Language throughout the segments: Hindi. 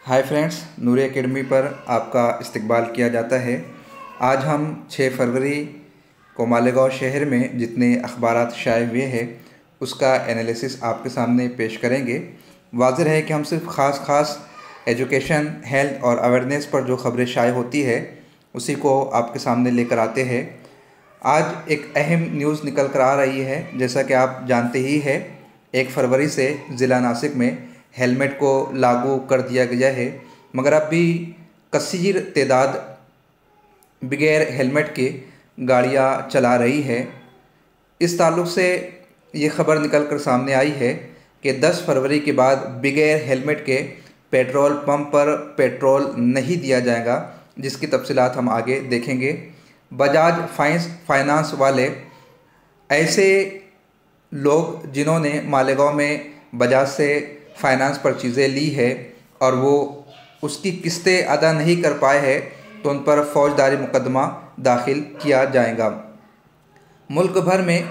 हाय फ्रेंड्स, नूरी एकेडमी पर आपका इस्तकबाल किया जाता है। आज हम 6 फरवरी को मालेगांव शहर में जितने अखबारात शाये हुए हैं उसका एनालिसिस आपके सामने पेश करेंगे। वाज़ेह है कि हम सिर्फ ख़ास एजुकेशन, हेल्थ और अवेयरनेस पर जो ख़बरें शाये होती है उसी को आपके सामने लेकर आते हैं। आज एक अहम न्यूज़ निकल कर आ रही है। जैसा कि आप जानते ही है, 1 फरवरी से ज़िला नासिक में हेलमेट को लागू कर दिया गया है, मगर अब भी कसीर तादाद बगैर हेलमेट के गाड़ियां चला रही है। इस ताल्लुक़ से ये ख़बर निकल कर सामने आई है कि 10 फरवरी के बाद बगैर हेलमेट के पेट्रोल पंप पर पेट्रोल नहीं दिया जाएगा, जिसकी तफसीलात हम आगे देखेंगे। बजाज फाइनेंस वाले ऐसे लोग जिन्होंने मालेगांव में बजाज से फाइनेंस पर चीज़ें ली है और वो उसकी किस्तें अदा नहीं कर पाए हैं, तो उन पर फौजदारी मुकदमा दाखिल किया जाएगा। मुल्क भर में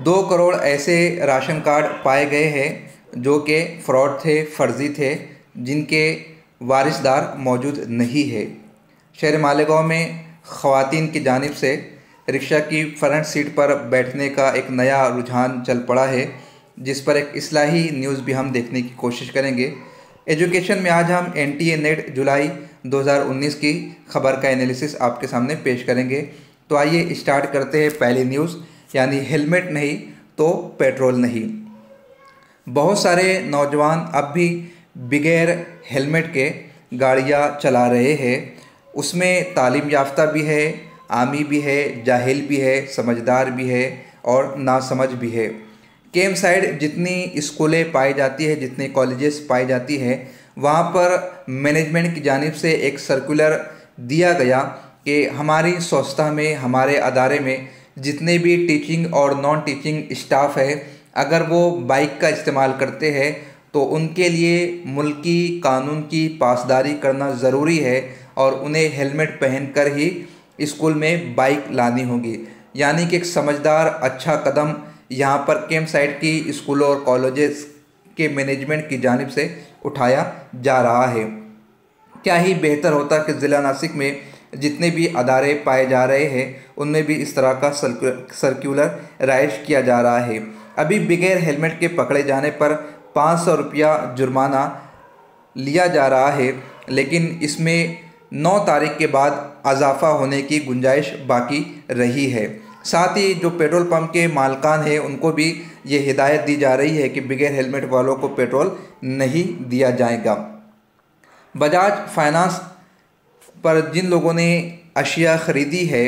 2 करोड़ ऐसे राशन कार्ड पाए गए हैं जो कि फ्रॉड थे, फर्जी थे, जिनके वारिसदार मौजूद नहीं है। शहर मालेगांव में ख़वातीन की जानिब से रिक्शा की फ्रंट सीट पर बैठने का एक नया रुझान चल पड़ा है, जिस पर एक इस्लाही न्यूज़ भी हम देखने की कोशिश करेंगे। एजुकेशन में आज हम NTA नेट जुलाई 2019 की ख़बर का एनालिसिस आपके सामने पेश करेंगे। तो आइए स्टार्ट करते हैं पहली न्यूज़, यानी हेलमेट नहीं तो पेट्रोल नहीं। बहुत सारे नौजवान अब भी बगैर हेलमेट के गाड़ियां चला रहे हैं। उसमें तालीम याफ्ता भी है, आमी भी है, जाहिल भी है, समझदार भी है और नासमझ भी है। कैंप साइड जितनी स्कूलें पाई जाती है, जितने कॉलेजेस पाई जाती है, वहाँ पर मैनेजमेंट की जानिब से एक सर्कुलर दिया गया कि हमारी संस्था में, हमारे अदारे में जितने भी टीचिंग और नॉन टीचिंग स्टाफ है, अगर वो बाइक का इस्तेमाल करते हैं तो उनके लिए मुल्की कानून की पासदारी करना ज़रूरी है और उन्हें हेलमेट पहनकर ही स्कूल में बाइक लानी होगी। यानी कि एक समझदार अच्छा कदम यहाँ पर कैंप साइड की स्कूलों और कॉलेजेस के मैनेजमेंट की जानिब से उठाया जा रहा है। क्या ही बेहतर होता कि ज़िला नासिक में जितने भी अदारे पाए जा रहे हैं उनमें भी इस तरह का सर्कुलर राइज किया जा रहा है। अभी बगैर हेलमेट के पकड़े जाने पर 500 रुपया जुर्माना लिया जा रहा है, लेकिन इसमें 9 तारीख के बाद इजाफा होने की गुंजाइश बाकी रही है। साथ ही जो पेट्रोल पंप के मालकान हैं उनको भी ये हिदायत दी जा रही है कि बगैर हेलमेट वालों को पेट्रोल नहीं दिया जाएगा। बजाज फाइनेंस पर जिन लोगों ने अशिया ख़रीदी है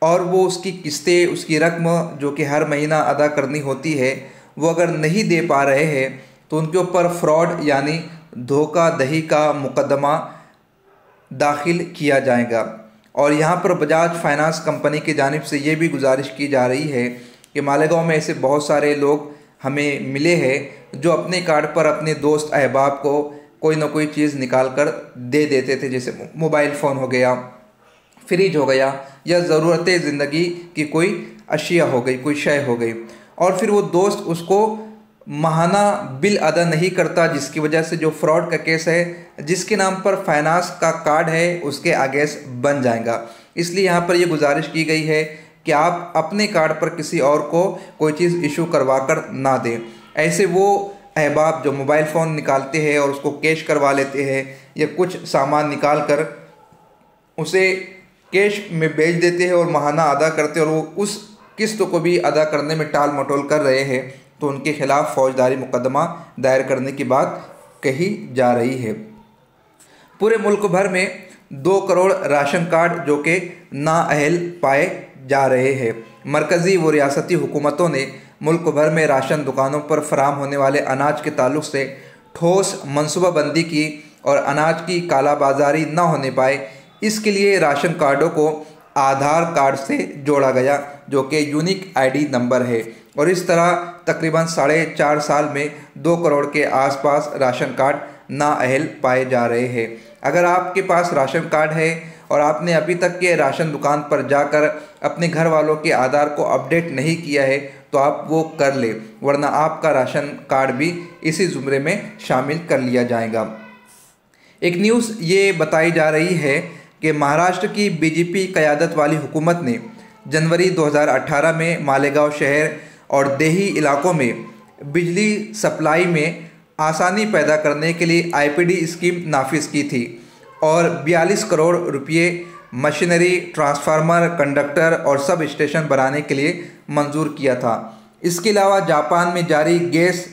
और वो उसकी किस्तें, उसकी रकम जो कि हर महीना अदा करनी होती है, वो अगर नहीं दे पा रहे हैं तो उनके ऊपर फ्रॉड यानी धोखाधड़ी का मुकदमा दाखिल किया जाएगा। और यहाँ पर बजाज फाइनेंस कंपनी की जानिब से ये भी गुजारिश की जा रही है कि मालेगांव में ऐसे बहुत सारे लोग हमें मिले हैं जो अपने कार्ड पर अपने दोस्त अहबाब को कोई ना कोई चीज़ निकाल कर दे देते थे, जैसे मोबाइल फ़ोन हो गया, फ्रिज हो गया, या ज़रूरत ज़िंदगी की कोई अशिया हो गई, कोई शय हो गई, और फिर वो दोस्त उसको माहाना बिल अदा नहीं करता, जिसकी वजह से जो फ्रॉड का केस है, जिसके नाम पर फाइनेंस का कार्ड है, उसके अगेंस्ट बन जाएगा। इसलिए यहाँ पर ये गुजारिश की गई है कि आप अपने कार्ड पर किसी और को कोई चीज़ इशू करवा कर ना दें। ऐसे वो अहबाब जो मोबाइल फ़ोन निकालते हैं और उसको कैश करवा लेते हैं, या कुछ सामान निकाल कर उसे कैश में बेच देते हैं और माहाना अदा करते हैं और वो उस किस्त को भी अदा करने में टाल मटोल कर रहे हैं, तो उनके खिलाफ फौजदारी मुकदमा दायर करने की बात कही जा रही है। पूरे मुल्क भर में 2 करोड़ राशन कार्ड जो कि नाअहल पाए जा रहे हैं। मरकज़ी व रियासती हुकूमतों ने मुल्क भर में राशन दुकानों पर फराम होने वाले अनाज के ताल्लुक़ से ठोस मनसूबाबंदी की और अनाज की कालाबाजारी न होने पाए, इसके लिए राशन कार्डों को आधार कार्ड से जोड़ा गया, जो कि यूनिक ID नंबर है। और इस तरह तकरीबन 4.5 साल में 2 करोड़ के आसपास राशन कार्ड नाअहल पाए जा रहे हैं। अगर आपके पास राशन कार्ड है और आपने अभी तक के राशन दुकान पर जाकर अपने घर वालों के आधार को अपडेट नहीं किया है, तो आप वो कर ले, वरना आपका राशन कार्ड भी इसी ज़ुमरे में शामिल कर लिया जाएगा। एक न्यूज़ ये बताई जा रही है कि महाराष्ट्र की बीजेपी क़यादत वाली हुकूमत ने जनवरी 2018 में मालेगांव शहर और देही इलाकों में बिजली सप्लाई में आसानी पैदा करने के लिए आईपीडी स्कीम नाफिज की थी और 42 करोड़ रुपये मशीनरी, ट्रांसफार्मर, कंडक्टर और सब स्टेशन बनाने के लिए मंजूर किया था। इसके अलावा जापान में जारी गैस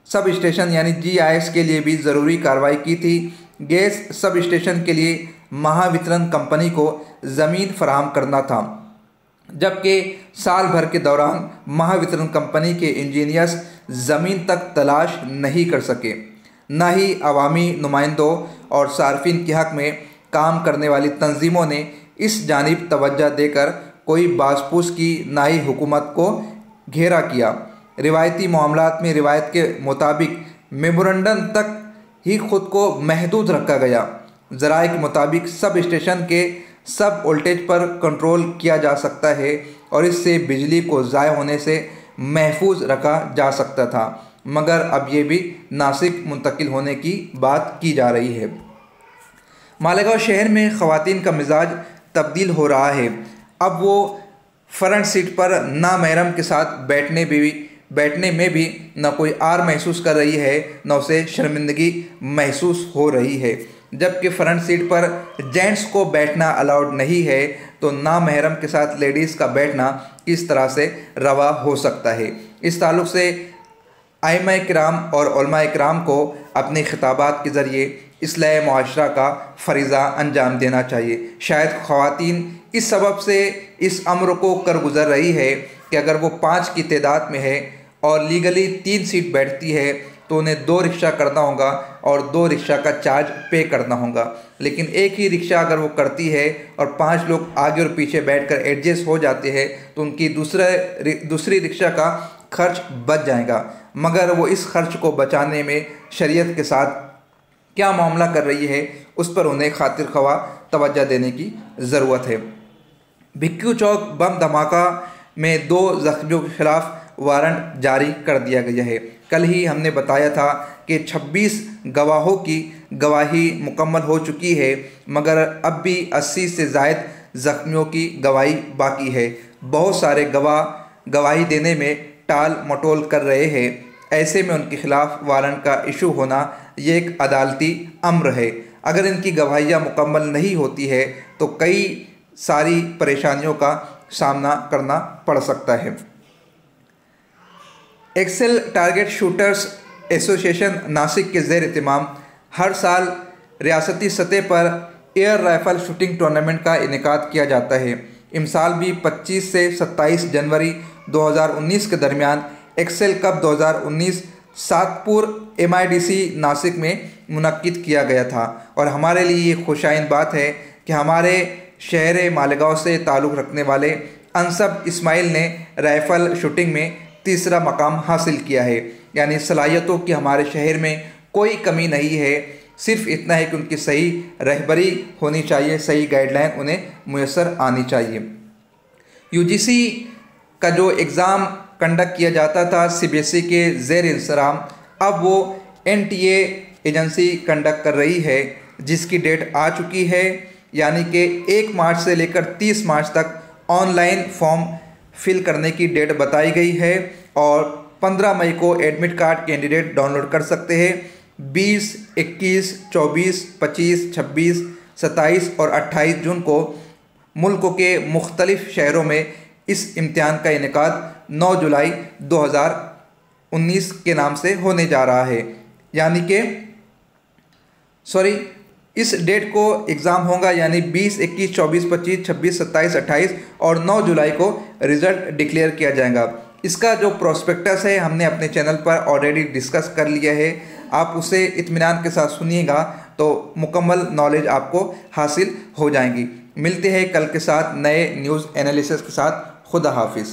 सब स्टेशन यानी GIS के लिए भी ज़रूरी कार्रवाई की थी। गैस सब स्टेशन के लिए महावितरण कंपनी को ज़मीन फराहम करना था, जबकि साल भर के दौरान महावितरण कंपनी के इंजीनियर्स ज़मीन तक तलाश नहीं कर सके। न ही अवामी नुमाइंदों और सार्फिन के हक़ में काम करने वाली तंजीमों ने इस जानिब तवज्जो देकर कोई बासपूस की, ना ही हुकूमत को घेरा किया। रिवायती मामलात में रिवायत के मुताबिक मेमोरेंडम तक ही खुद को महदूद रखा गया। ज़राए के मुताबिक सब स्टेशन के सब वोल्टेज पर कंट्रोल किया जा सकता है और इससे बिजली को ज़ाय होने से महफूज रखा जा सकता था, मगर अब ये भी नासिक मुंतकिल होने की बात की जा रही है। मालेगांव शहर में ख़वातीन का मिजाज तब्दील हो रहा है। अब वो फ्रंट सीट पर नामहरम के साथ बैठने में भी न कोई आर महसूस कर रही है, न उसे शर्मिंदगी महसूस हो रही है। जबकि फ्रंट सीट पर जेंट्स को बैठना अलाउड नहीं है, तो नामहरम के साथ लेडीज़ का बैठना किस तरह से रवा हो सकता है। इस ताल्लुक़ से आइम्मा किराम और उलमा किराम को अपने खिताबात के ज़रिए इस्लाह मुआशरा का फ़रीज़ा अंजाम देना चाहिए। शायद ख़वातीन इस सबब से इस अम्र को कर गुज़र रही है कि अगर वो 5 की तादाद में है और लीगली 3 सीट बैठती है तो उन्हें 2 रिक्शा करना होगा और 2 रिक्शा का चार्ज पे करना होगा। लेकिन एक ही रिक्शा अगर वो करती है और 5 लोग आगे और पीछे बैठकर एडजस्ट हो जाते हैं तो उनकी दूसरी रिक्शा का खर्च बच जाएगा। मगर वो इस खर्च को बचाने में शरीयत के साथ क्या मामला कर रही है, उस पर उन्हें खातिर ख्वाह तवज्जो देने की ज़रूरत है। भिक्खू चौक बम धमाका में 2 ज़ख्मियों के खिलाफ वारंट जारी कर दिया गया है। कल ही हमने बताया था कि 26 गवाहों की गवाही मुकम्मल हो चुकी है, मगर अब भी 80 से ज़ायद ज़ख्मियों की गवाही बाकी है। बहुत सारे गवाह गवाही देने में टाल मटोल कर रहे हैं। ऐसे में उनके खिलाफ वारंट का इशू होना ये एक अदालती अम्र है। अगर इनकी गवाहियाँ मुकम्मल नहीं होती है तो कई सारी परेशानियों का सामना करना पड़ सकता है। Excel target shooters association Nashik के ज़ेर एहतमाम हर साल रियासती सतह पर एयर राइफ़ल शूटिंग टूर्नामेंट का इनेकाद किया जाता है। इमसाल भी 25 से 27 जनवरी 2019 के दरमियान Excel cup 2019 Satpur MIDC Nashik में मुनक्किद किया गया था और हमारे लिए ये खुशाइन बात है कि हमारे शहर मालेगांव से ताल्लुक़ रखने वाले अनसब इस्माइल ने राइफ़ल शूटिंग में तीसरा मकाम हासिल किया है। यानी सलाहियतों की हमारे शहर में कोई कमी नहीं है, सिर्फ इतना है कि उनकी सही रहबरी होनी चाहिए, सही गाइडलाइन उन्हें मुयस्सर आनी चाहिए। UGC का जो एग्ज़ाम कंडक्ट किया जाता था CBSE के ज़ेर इंतज़ाम, अब वो NTA एजेंसी कंडक्ट कर रही है, जिसकी डेट आ चुकी है। यानी कि 1 मार्च से लेकर 30 मार्च तक ऑनलाइन फॉर्म फिल करने की डेट बताई गई है और 15 मई को एडमिट कार्ड कैंडिडेट डाउनलोड कर सकते हैं। 20, 21, 24, 25, 26, 27 और 28 जून को मुल्क के मुख्तलिफ शहरों में इस इम्तिहान का इनेकाद 9 जुलाई 2019 के नाम से होने जा रहा है। यानी कि इस डेट को एग्ज़ाम होगा, यानी 20, 21, 24, 25, 26, 27, 28 और 9 जुलाई को रिज़ल्ट डिक्लेयर किया जाएगा। इसका जो प्रोस्पेक्टस है हमने अपने चैनल पर ऑलरेडी डिस्कस कर लिया है, आप उसे इत्मीनान के साथ सुनिएगा तो मुकम्मल नॉलेज आपको हासिल हो जाएगी। मिलते हैं कल के साथ नए न्यूज़ एनालिसिस के साथ। खुदा हाफिज़।